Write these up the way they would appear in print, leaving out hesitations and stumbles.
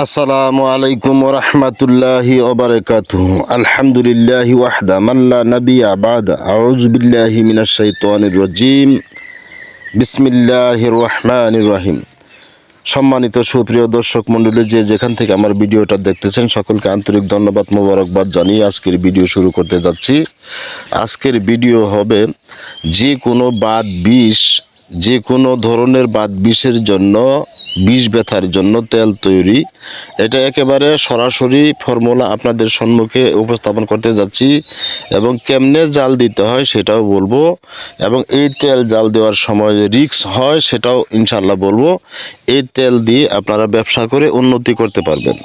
আসসালামু আলাইকুম ওয়া রাহমাতুল্লাহি ওয়া বারাকাতুহু। আলহামদুলিল্লাহি ওয়াহদা মান লা নাবিয়্যা বা'দা। আউযু বিল্লাহি মিনাশ শাইতানির রাজীম। বিসমিল্লাহির রহমানির রহিম। সম্মানিত সুপ্রিয় দর্শক মণ্ডলী, যে যেখান থেকে আমার ভিডিওটা দেখতেছেন সকলকে আন্তরিক ধন্যবাদ মোবারকবাদ জানিয়ে আজকের ভিডিও শুরু করতে যাচ্ছি। আজকের ভিডিও হবে যে কোনো বাত বিষ, যে কোনো ধরনের বাত বিষের জন্য, বিষ ব্যথার জন্য তেল তৈরি। এটা একেবারে সরাসরি ফর্মুলা আপনাদের সম্মুখে উপস্থাপন করতে যাচ্ছি এবং কেমনে জাল দিতে হয় সেটাও বলবো, এবং এই তেল জাল দেওয়ার সময় যে রিস্ক হয় সেটাও ইনশাল্লাহ বলবো। এই তেল দিয়ে আপনারা ব্যবসা করে উন্নতি করতে পারবেন।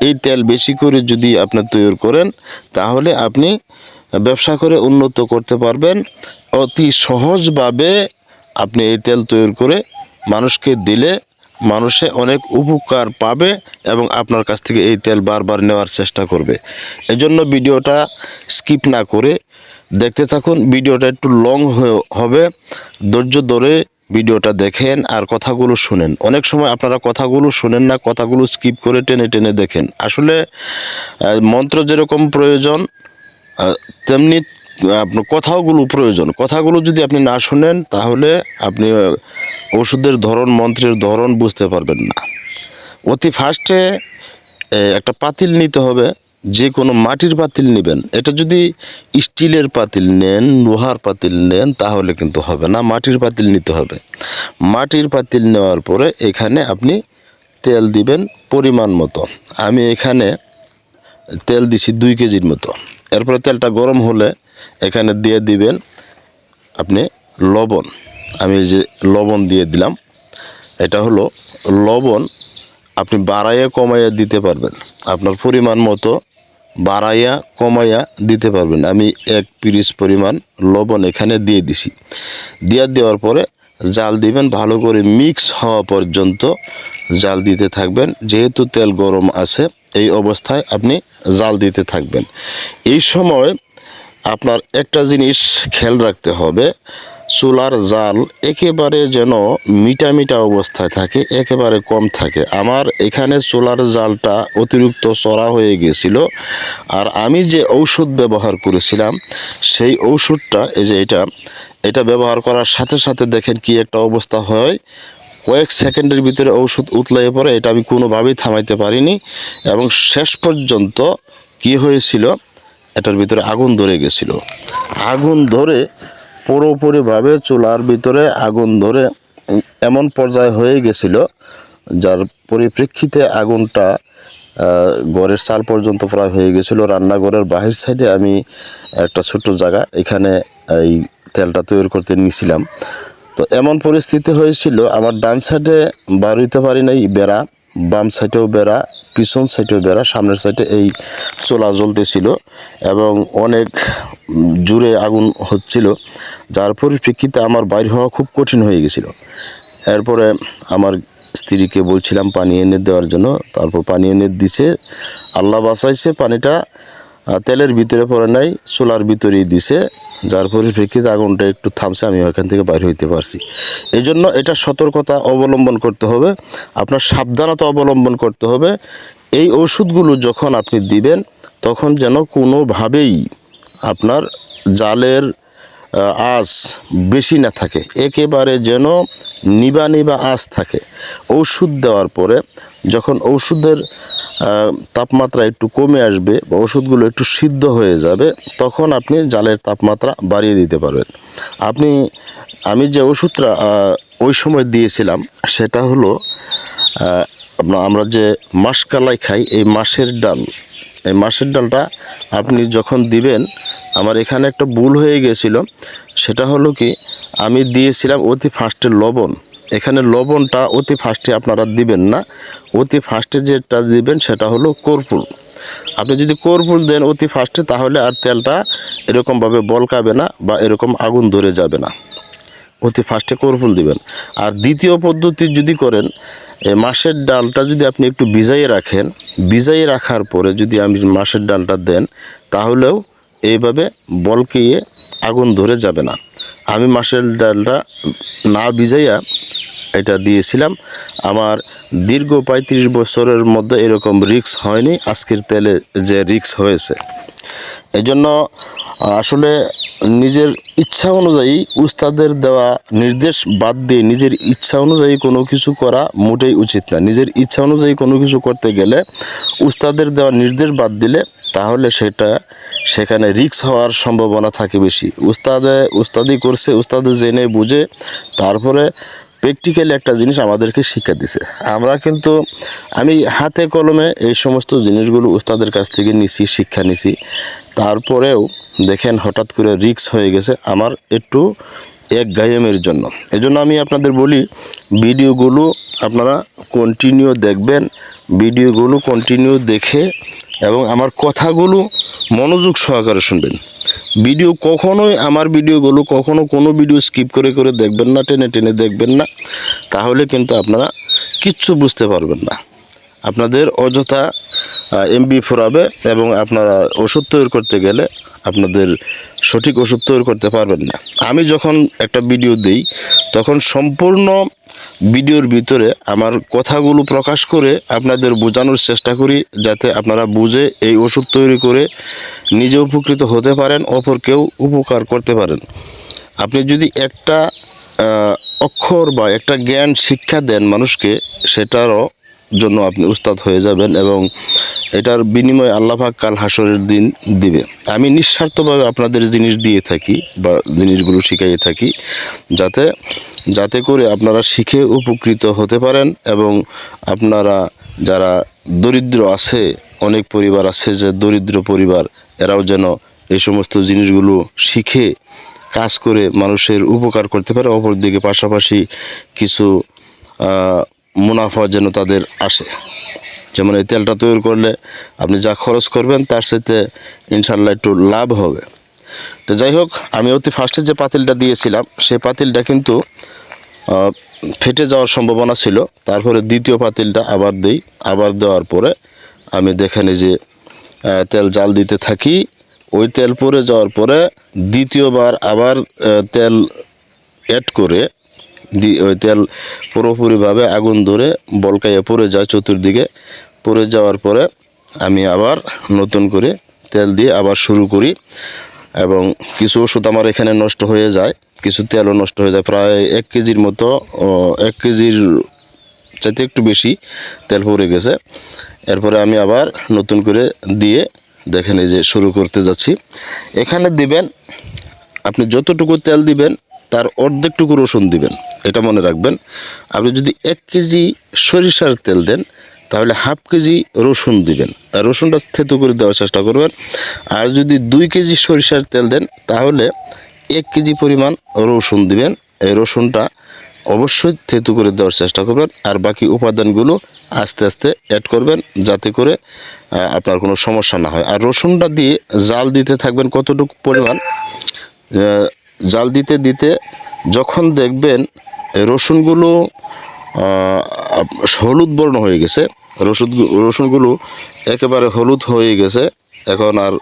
এই তেল বেশি করে যদি আপনার তৈরি করেন তাহলে আপনি ব্যবসা করে উন্নত করতে পারবেন। অতি সহজভাবে আপনি এই তেল তৈরি করে মানুষকে দিলে মানুষে অনেক উপকার পাবে এবং আপনার কাছ থেকে এই তেল বারবার নেওয়ার চেষ্টা করবে। এজন্য ভিডিওটা স্কিপ না করে দেখতে থাকুন। ভিডিওটা একটু লং হবে, ধৈর্য ধরে ভিডিওটা দেখেন আর কথাগুলো শুনেন। অনেক সময় আপনারা কথাগুলো শুনেন না, কথাগুলো স্কিপ করে টেনে টেনে দেখেন। আসলে মন্ত্র যেরকম প্রয়োজন তেমনি আপনার কথাগুলো প্রয়োজন। কথাগুলো যদি আপনি না শুনেন তাহলে আপনি ওষুধের ধরন, মন্ত্রের ধরন বুঝতে পারবেন না। অতি ফার্স্টে একটা পাতিল নিতে হবে, যে কোনো মাটির পাতিল নেবেন। এটা যদি স্টিলের পাতিল নেন, লোহার পাতিল নেন তাহলে কিন্তু হবে না, মাটির পাতিল নিতে হবে। মাটির পাতিল নেওয়ার পরে এখানে আপনি তেল দিবেন পরিমাণ মতো। আমি এখানে তেল দিছি 2 কেজির মতো। এরপরে তেলটা গরম হলে এখানে দিয়ে দিবেন আপনি লবণ। আমি যে লবণ দিয়ে দিলাম, এটা হলো লবণ। আপনি বাড়াইয়া কমাইয়া দিতে পারবেন, আপনার পরিমাণ মতো বাড়াইয়া কমাইয়া দিতে পারবেন। আমি 1 পিরিচ পরিমাণ লবণ এখানে দিয়ে দিছি। দেওয়ার পরে জাল দিবেন, ভালো করে মিক্স হওয়া পর্যন্ত জাল দিতে থাকবেন। যেহেতু তেল গরম আছে এই অবস্থায় আপনি জাল দিতে থাকবেন। এই সময় আপনার একটা জিনিস খেয়াল রাখতে হবে, চুলার জাল একেবারে যেন মিটা মিটা অবস্থায় থাকে, একেবারে কম থাকে। আমার এখানে চুলার জালটা অতিরিক্ত চড়া হয়ে গেছিল, আর আমি যে ঔষধ ব্যবহার করেছিলাম সেই ঔষধটা, এই যে এটা ব্যবহার করার সাথে সাথে দেখেন কি একটা অবস্থা হয়। কয়েক সেকেন্ডের ভিতরে ঔষধ উতলাইয়ে পড়ে। এটা আমি কোনোভাবেই থামাইতে পারিনি এবং শেষ পর্যন্ত কি হয়েছিল, এটার ভিতরে আগুন ধরে গেছিল। আগুন ধরে পুরোপুরিভাবে চুলার ভিতরে আগুন ধরে এমন পর্যায়ে হয়ে গেছিল, যার পরিপ্রেক্ষিতে আগুনটা ঘরের চাল পর্যন্ত প্রায় হয়ে গেছিল। রান্নাঘরের বাহির সাইডে আমি একটা ছোট্ট জায়গা, এখানে এই তেলটা তৈরি করতে নিয়েছিলাম। তো এমন পরিস্থিতি হয়েছিল, আমার ডান সাইডে বার হইতে পারি নাই বেড়া, বাম সাইডেও বেড়া, পিছন সাইডেও বেড়া, সামনের সাইডে এই চোলা জ্বলতেছিল এবং অনেক জোরে আগুন হচ্ছিল, যার পরিপ্রেক্ষিতে আমার বাইর হওয়া খুব কঠিন হয়ে গেছিল। এরপরে আমার স্ত্রীকে বলছিলাম পানি এনে দেওয়ার জন্য, তারপর পানি এনে দিছে। আল্লাহ বাঁচাইছে, পানিটা তেলের ভিতরে পড়ে নাই, চুলার ভিতরেই দিছে, যার পরিপ্রেক্ষিতে আগুনটা একটু থামছে, আমি ওখান থেকে বাইরে হইতে পারছি। এই জন্য এটা সতর্কতা অবলম্বন করতে হবে, আপনার সাবধানতা অবলম্বন করতে হবে। এই ওষুধগুলো যখন আপনি দিবেন তখন যেন কোনোভাবেই আপনার জালের আঁচ বেশি না থাকে, একেবারে যেন নিবা নিবা আঁচ থাকে। ওষুধ দেওয়ার পরে যখন ওষুধের তাপমাত্রা একটু কমে আসবে বা ওষুধগুলো একটু সিদ্ধ হয়ে যাবে, তখন আপনি জালের তাপমাত্রা বাড়িয়ে দিতে পারবেন। আমি যে ওষুধটা ওই সময় দিয়েছিলাম সেটা হলো আমরা যে মাসকালাই খাই, এই মাছের ডাল। এই মাছের ডালটা আপনি যখন দিবেন, আমার এখানে একটা ভুল হয়ে গেছিল, সেটা হলো কি আমি দিয়েছিলাম অতি ফার্স্টে লবণ। এখানে লবণটা অতি ফার্স্টে আপনারা দিবেন না, অতি ফার্স্টে যেটা দিবেন সেটা হলো কর্পূর। আপনি যদি কর্পূর দেন অতি ফার্স্টে তাহলে আর তেলটা এরকমভাবে বলকাবে না বা এরকম আগুন ধরে যাবে না। অতি ফার্স্টে কর্পূর দিবেন। আর দ্বিতীয় পদ্ধতি যদি করেন, মাছের ডালটা যদি আপনি একটু ভিজাইয়ে রাখেন, ভিজাইয়ে রাখার পরে যদি আপনি মাছের ডালটা দেন তাহলেও এইভাবে বলকিয়ে আগুন ধরে যাবে না। আমি মাসের ডালটা না ভিজাইয়া এটা দিয়েছিলাম। আমার দীর্ঘ 35 বছরের মধ্যে এরকম রিস্ক হয়নি, আজকের তেলে যে রিস্ক হয়েছে। এই জন্য আসলে নিজের ইচ্ছা অনুযায়ী উস্তাদের দেওয়া নির্দেশ বাদ দিয়ে নিজের ইচ্ছা অনুযায়ী কোনো কিছু করা মোটেই উচিত না। নিজের ইচ্ছা অনুযায়ী কোনো কিছু করতে গেলে উস্তাদের দেওয়া নির্দেশ বাদ দিলে তাহলে সেখানে রিস্ক হওয়ার সম্ভাবনা থাকে বেশি। উস্তাদি করছে, উস্তাদে জেনে বুঝে তারপরে প্র্যাকটিক্যালি একটা জিনিস আমাদেরকে শিক্ষা দিছে। আমি হাতে কলমে এই সমস্ত জিনিসগুলো উস্তাদের কাছ থেকে নিছি, শিক্ষা নিছি। তারপরেও দেখেন হঠাৎ করে রিস্ক হয়ে গেছে আমার একটু এক গায়েমের জন্য। এজন্য আমি আপনাদের বলি ভিডিওগুলো আপনারা কন্টিনিউ দেখবেন, ভিডিওগুলো কন্টিনিউ দেখে এবং আমার কথাগুলো মনোযোগ সহকারে শুনবেন। আমার ভিডিওগুলো কখনো কোনো ভিডিও স্কিপ করে করে দেখবেন না, টেনে টেনে দেখবেন না, তাহলে কিন্তু আপনারা কিচ্ছু বুঝতে পারবেন না। আপনাদের অযথা এমবি ফুরাবে এবং আপনারা ওষুধ তৈরি করতে গেলে আপনাদের সঠিক ওষুধ তৈরি করতে পারবেন না। আমি যখন একটা ভিডিও দিই তখন সম্পূর্ণ ভিডিওর ভিতরে আমার কথাগুলো প্রকাশ করে আপনাদের বোঝানোর চেষ্টা করি, যাতে আপনারা বুঝে এই ওষুধ তৈরি করে নিজে উপকৃত হতে পারেন, অপরকেও উপকার করতে পারেন। আপনি যদি একটা অক্ষর বা একটা জ্ঞান শিক্ষা দেন মানুষকে, সেটারও জন্য আপনি উস্তাদ হয়ে যাবেন এবং এটার বিনিময়ে আল্লাহ পাক কাল হাসরের দিন দিবে। আমি নিঃস্বার্থভাবে আপনাদের জিনিস দিয়ে থাকি বা জিনিসগুলো শিখাইয়ে থাকি, যাতে করে আপনারা শিখে উপকৃত হতে পারেন এবং আপনারা যারা দরিদ্র আছে, অনেক পরিবার আছে যে দরিদ্র পরিবার, এরাও যেন এই সমস্ত জিনিসগুলো শিখে কাজ করে মানুষের উপকার করতে পারে। অপরদিকে পাশাপাশি কিছু মুনাফা যেন তাদের আসে। যেমন এই তেলটা তৈরি করলে আপনি যা খরচ করবেন তার সাথে ইনশাল্লাহ একটু লাভ হবে। তো যাই হোক, আমি অতি ফার্স্টে যে পাতিলটা দিয়েছিলাম সেই পাতিলটা কিন্তু ফেটে যাওয়ার সম্ভাবনা ছিল। তারপরে দ্বিতীয় পাতিলটা আবার দেওয়ার পরে আমি দেখেন যে তেল জাল দিতে থাকি। ওই তেল পড়ে যাওয়ার পরে দ্বিতীয়বার আবার তেল অ্যাড করে ওই তেল পুরোপুরিভাবে আগুন ধরে বলকাইয়ে পড়ে যায়, চতুর্দিকে পড়ে যাওয়ার পরে আমি আবার নতুন করে তেল দিয়ে আবার শুরু করি। এবং কিছু ওষুধ আমার এখানে নষ্ট হয়ে যায়, কিছু তেলও নষ্ট হয়ে যায়। প্রায় 1 কেজির মতো, 1 কেজির চাইতে একটু বেশি তেল পড়ে গেছে। এরপরে আমি আবার নতুন করে দিয়ে দেখেন এই যে শুরু করতে যাচ্ছি। এখানে দিবেন, আপনি যতটুকু তেল দিবেন তার অর্ধেকটুকু রসুন দিবেন, এটা মনে রাখবেন। আপনি যদি 1 কেজি সরিষার তেল দেন তাহলে হাফ কেজি রসুন দিবেন, আর রসুনটা থেতু করে দেওয়ার চেষ্টা করবেন। আর যদি 2 কেজি সরিষার তেল দেন তাহলে 1 কেজি পরিমাণ রসুন দিবেন। এই রসুনটা অবশ্যই থেতু করে দেওয়ার চেষ্টা করবেন, আর বাকি উপাদানগুলো আস্তে আস্তে অ্যাড করবেন, যাতে করে আপনার কোনো সমস্যা না হয়। আর রসুনটা দিয়ে জাল দিতে থাকবেন কতটুকু পরিমাণ, জাল দিতে দিতে যখন দেখবেন রসুনগুলো হলুদ বর্ণ হয়ে গেছে, রসুনগুলো একেবারে হলুদ হয়ে গেছে, এখন আর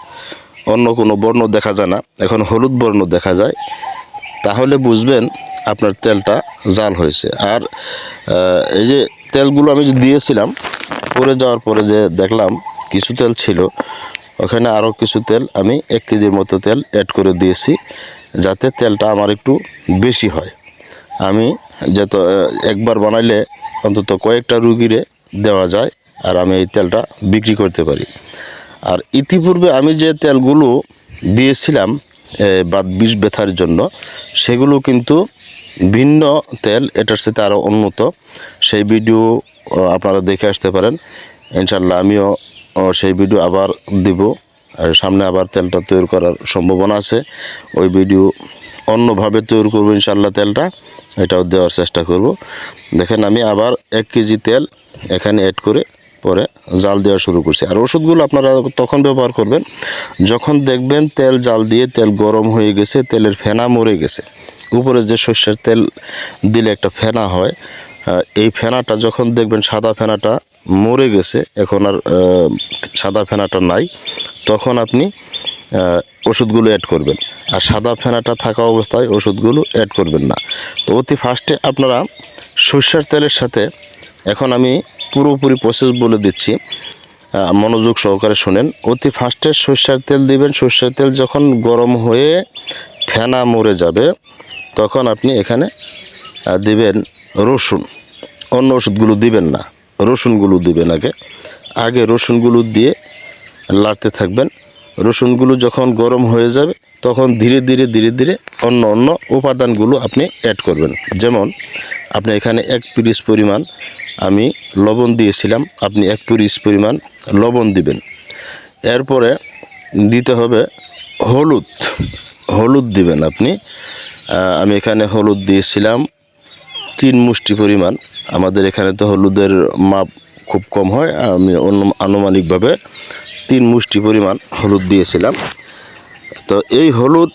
অন্য কোনো বর্ণ দেখা যায় না, এখন হলুদ বর্ণ দেখা যায়, তাহলে বুঝবেন আপনার তেলটা জাল হয়েছে। আর এই যে তেলগুলো আমি যে দিয়েছিলাম, পরে যাওয়ার পরে যে দেখলাম কিছু তেল ছিল, ওখানে আরও কিছু তেল আমি 1 কেজির মতো তেল অ্যাড করে দিয়েছি, যাতে তেলটা আমার একটু বেশি হয়। আমি যত একবার বানাইলে অন্তত কয়েকটা রুগীরে দেওয়া যায়, আর আমি এই তেলটা বিক্রি করতে পারি। আর ইতিপূর্বে আমি যে তেলগুলো দিয়েছিলাম বাত বিষ ব্যথার জন্য, সেগুলো কিন্তু ভিন্ন তেল, এটার সাথে আরও উন্নত। সেই ভিডিও আপনারা দেখে আসতে পারেন, ইনশাল্লাহ আমিও সেই ভিডিও আবার দিব। আর সামনে আবার তেলটা তৈরি করার সম্ভাবনা আছে, ওই ভিডিও অন্যভাবে তৈরি করবো ইনশাল্লাহ। তেলটা এটাও দেওয়ার চেষ্টা করব। দেখেন আমি আবার 1 কেজি তেল এখানে অ্যাড করে পরে জাল দেওয়া শুরু করছি। আর ওষুধগুলো আপনারা তখন ব্যবহার করবেন যখন দেখবেন তেল জাল দিয়ে তেল গরম হয়ে গেছে, তেলের ফেনা মরে গেছে। উপরে যে সর্ষের তেল দিলে একটা ফেনা হয়, এই ফেনাটা যখন দেখবেন সাদা ফেনাটা মরে গেছে, এখন আর সাদা ফেনাটা নাই, তখন আপনি ওষুধগুলো অ্যাড করবেন, আর সাদা ফেনাটা থাকা অবস্থায় ওষুধগুলো অ্যাড করবেন না। তো অতি ফার্স্টে আপনারা সরষের তেলের সাথে, এখন আমি পুরোপুরি প্রসেস বলে দিচ্ছি, মনোযোগ সহকারে শোনেন। অতি ফার্স্টে সরষের তেল দিবেন। সরষের তেল যখন গরম হয়ে ফেনা মরে যাবে তখন আপনি এখানে দিবেন রসুন। অন্য ওষুধগুলো দিবেন না, রসুনগুলো দিবেন আগে রসুনগুলো দিয়ে লাড়তে থাকবেন। রসুনগুলো যখন গরম হয়ে যাবে তখন ধীরে ধীরে অন্য উপাদানগুলো আপনি অ্যাড করবেন। যেমন আপনি এখানে 1 পিরিচ পরিমাণ আমি লবণ দিয়েছিলাম, আপনি 1 পিরিচ পরিমাণ লবণ দিবেন। এরপরে দিতে হবে হলুদ দিবেন আপনি। আমি এখানে হলুদ দিয়েছিলাম 3 মুষ্টি পরিমাণ। আমাদের এখানে তো হলুদের মাপ খুব কম হয়, আমি আনুমানিকভাবে 3 মুষ্টি পরিমাণ হলুদ দিয়েছিলাম। তো এই হলুদ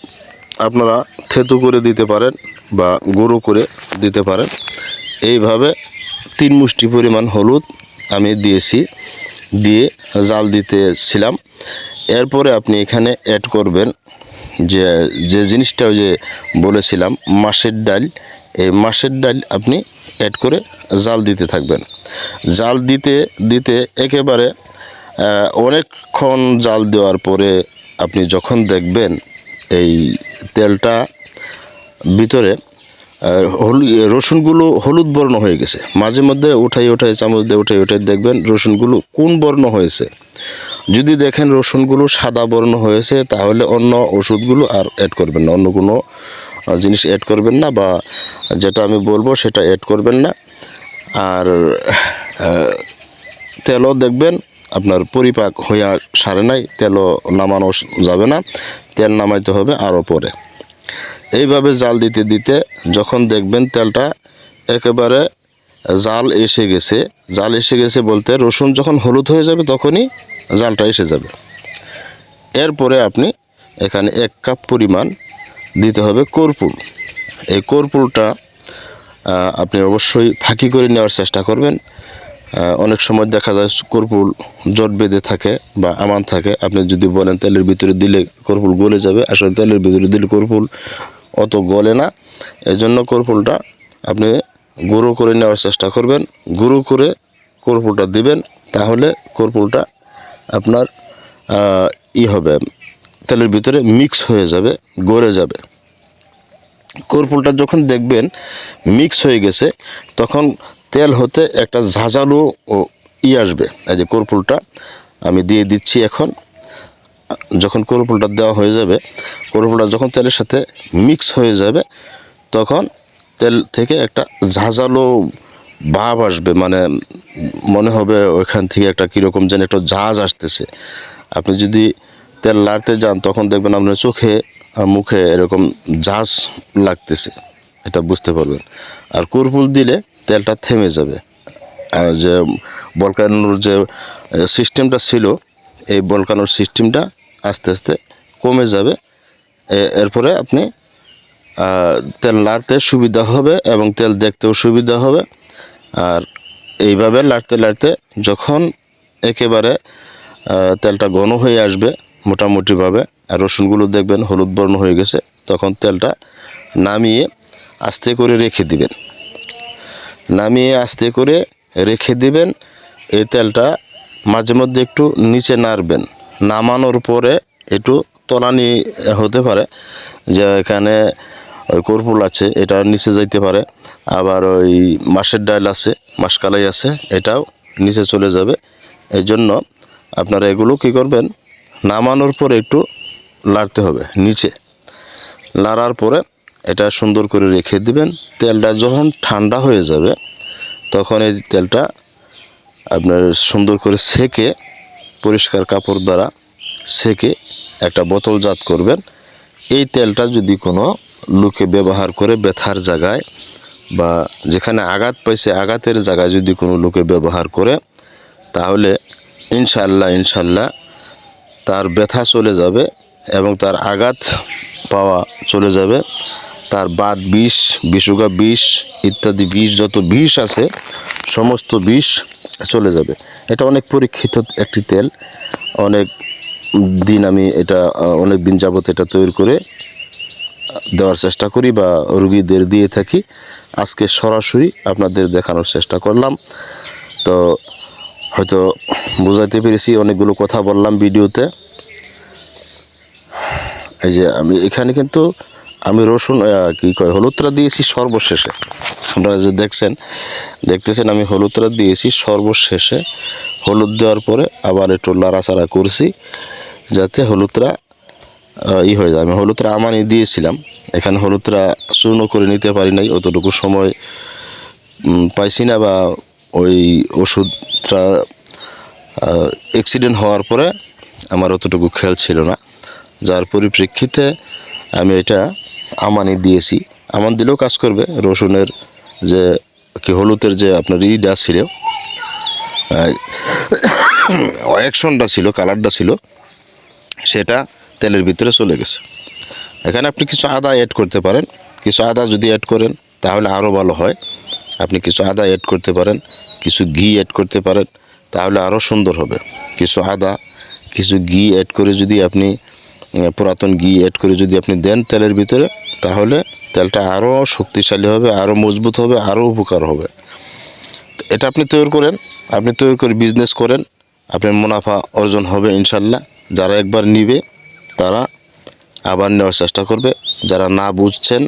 আপনারা থেতু করে দিতে পারেন বা গুঁড়ো করে দিতে পারেন। এইভাবে 3 মুষ্টি পরিমাণ হলুদ আমি দিয়ে জাল দিতেছিলাম। এরপরে আপনি এখানে অ্যাড করবেন যে জিনিসটা যে বলেছিলাম মাছের ডাল। এই মাছের ডাল আপনি অ্যাড করে জাল দিতে থাকবেন। জাল দিতে একেবারে অনেকক্ষণ জাল দেওয়ার পরে আপনি যখন দেখবেন এই তেলটা ভিতরে রসুনগুলো হলুদ বর্ণ হয়ে গেছে, মাঝে মধ্যে উঠাই চামচ দিয়ে উঠাই দেখবেন রসুনগুলো কোন বর্ণ হয়েছে। যদি দেখেন রসুনগুলো সাদা বর্ণ হয়েছে তাহলে অন্য ওষুধগুলো আর অ্যাড করবেন না, অন্য কোনো জিনিস অ্যাড করবেন না, বা যেটা আমি বলবো সেটা অ্যাড করবেন না। আর তেলও দেখবেন আপনার পরিপাক হইয়া সারে নাই, তেলও নামানো যাবে না, তেল নামাইতে হবে আরও পরে। এইভাবে জাল দিতে যখন দেখবেন তেলটা একেবারে জাল এসে গেছে বলতে রসুন যখন হলুদ হয়ে যাবে তখনই জালটা এসে যাবে। এরপরে আপনি এখানে 1 কাপ পরিমাণ দিতে হবে কর্পূর। এই কর্পূরটা আপনি অবশ্যই ফাঁকি করে নেওয়ার চেষ্টা করবেন। অনেক সময় দেখা যায় কর্পূর জট বেঁধে থাকে বা আমান থাকে। আপনি যদি বলেন তেলের ভিতরে দিলে কর্পূর গলে যাবে, আসলে তেলের ভিতরে দিলে কর্পূর অত গলে না। এজন্য কর্পূরটা আপনি গুঁড়ো করে নেওয়ার চেষ্টা করবেন। গুঁড়ো করে কর্পূরটা দিবেন, তাহলে কর্পূরটা আপনার হবে তেলের ভিতরে মিক্স হয়ে যাবে, গলে যাবে। কর্পূরটা যখন দেখবেন মিক্স হয়ে গেছে তখন তেল হতে একটা ঝাঁঝালো আসবে। এই যে কর্পূরটা আমি দিয়ে দিচ্ছি এখন। যখন কর্পূরটা দেওয়া হয়ে যাবে, কর্পূরটা যখন তেলের সাথে মিক্স হয়ে যাবে তখন তেল থেকে একটা ঝাঁঝালো ভাব আসবে, মানে মনে হবে ওইখান থেকে একটা কীরকম যেন একটা ঝাঁঝ আসতেছে। আপনি যদি তেল লাড়তে যান তখন দেখবেন আপনার চোখে মুখে এরকম ঝাঁঝ লাগতেছে, এটা বুঝতে পারবেন। আর কর্পূর দিলে তেলটা থেমে যাবে। আর যে বলকানোর যে সিস্টেমটা ছিল, এই বলকানোর সিস্টেমটা আস্তে আস্তে কমে যাবে। এরপরে আপনি তেল লাড়তে সুবিধা হবে এবং তেল দেখতেও সুবিধা হবে। আর এইভাবে লাড়তে যখন একেবারে তেলটা ঘন হয়ে আসবে মোটামুটিভাবে, আর রসুনগুলো দেখবেন হলুদ বর্ণ হয়ে গেছে, তখন তেলটা নামিয়ে আস্তে করে রেখে দিবেন। এই তেলটা মাঝে মধ্যে একটু নিচে নাড়বেন। নামানোর পরে একটু তলানি হতে পারে, যে এখানে ওই কর্পূর আছে এটা নিচে যাইতে পারে, আবার ওই মাছের ডাল আছে, মাসকালাই আছে, এটাও নিচে চলে যাবে। এই জন্য আপনারা এগুলো কী করবেন, নামানোর পরে একটু লাড়তে হবে নিচে। লাড়ার পরে এটা সুন্দর করে রেখে দিবেন। তেলটা যখন ঠান্ডা হয়ে যাবে তখন এই তেলটা আপনার সুন্দর করে সেকে, পরিষ্কার কাপড় দ্বারা সেকে একটা বোতলজাত করবেন। এই তেলটা যদি কোনো লোকে ব্যবহার করে ব্যথার জায়গায় বা যেখানে আঘাত পাইছে আঘাতের জায়গায় যদি কোনো লোকে ব্যবহার করে, তাহলে ইনশাল্লাহ তার ব্যথা চলে যাবে এবং তার আঘাত পাওয়া চলে যাবে। তার বাত বিষ, বিষুগা বিষ ইত্যাদি বিষ, যত বিষ আছে সমস্ত বিষ চলে যাবে। এটা অনেক পরীক্ষিত একটি তেল, অনেক দিন আমি এটা অনেক দিন যাবত এটা তৈরি করে দেওয়ার চেষ্টা করি বা রুগীদের দিয়ে থাকি। আজকে সরাসরি আপনাদের দেখানোর চেষ্টা করলাম। তো হয়তো বোঝাতে পেরেছি, অনেকগুলো কথা বললাম ভিডিওতে। এই যে আমি এখানে কিন্তু আমি রসুন হলুদটা দিয়েছি সর্বশেষে। আপনারা যে দেখতেছেন আমি হলুদটা দিয়েছি সর্বশেষে। হলুদ দেওয়ার পরে আবার একটু নাড়াচাড়া করছি যাতে হলুদটা হয়ে যায়। আমি হলুদটা আমানি দিয়েছিলাম, এখানে হলুদটা চূর্ণ করে নিতে পারি নাই, অতটুকু সময় পাইছি না, বা ওই ওষুধটা অ্যাক্সিডেন্ট হওয়ার পরে আমার অতটুকু খেয়াল ছিল না, যার পরিপ্রেক্ষিতে আমি এটা আমানি দিয়েছি। আমান দিলেও কাজ করবে। রসুনের যে হলুদের যে আপনার ইটা ছিল, অ্যাকশনটা ছিল, কালারটা ছিল, সেটা তেলের ভিতরে চলে গেছে। এখানে আপনি কিছু আদা অ্যাড করতে পারেন। কিছু আদা যদি অ্যাড করেন তাহলে আরও ভালো হয়। আপনি কিছু আদা অ্যাড করতে পারেন, কিছু ঘি অ্যাড করতে পারেন, তাহলে আরও সুন্দর হবে। কিছু আদা, কিছু ঘি অ্যাড করে যদি আপনি পুরাতন ঘি অ্যাড করে যদি আপনি দেন তেলের ভিতরে, তাহলে তেলটা আরও শক্তিশালী হবে, আরও মজবুত হবে, আরও উপকার হবে। এটা আপনি তৈরি করেন, আপনি তৈরি করে বিজনেস করেন, আপনার মুনাফা অর্জন হবে ইনশাল্লাহ। যারা একবার নিবে তারা আবার নেওয়ার চেষ্টা করবে। যারা না বুঝছেন